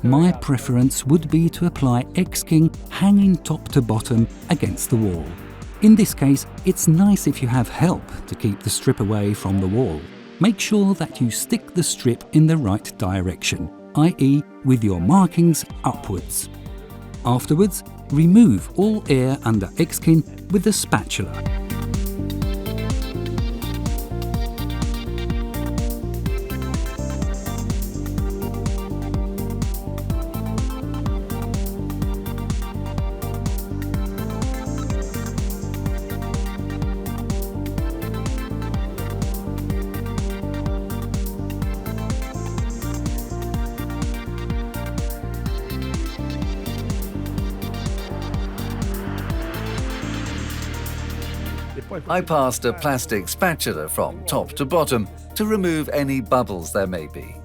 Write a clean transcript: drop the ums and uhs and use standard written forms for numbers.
my preference would be to apply X-King hanging top to bottom against the wall. In this case, it's nice if you have help to keep the strip away from the wall. Make sure that you stick the strip in the right direction, i.e. with your markings upwards. Afterwards, remove all air under X-King with the spatula. I passed a plastic spatula from top to bottom to remove any bubbles there may be.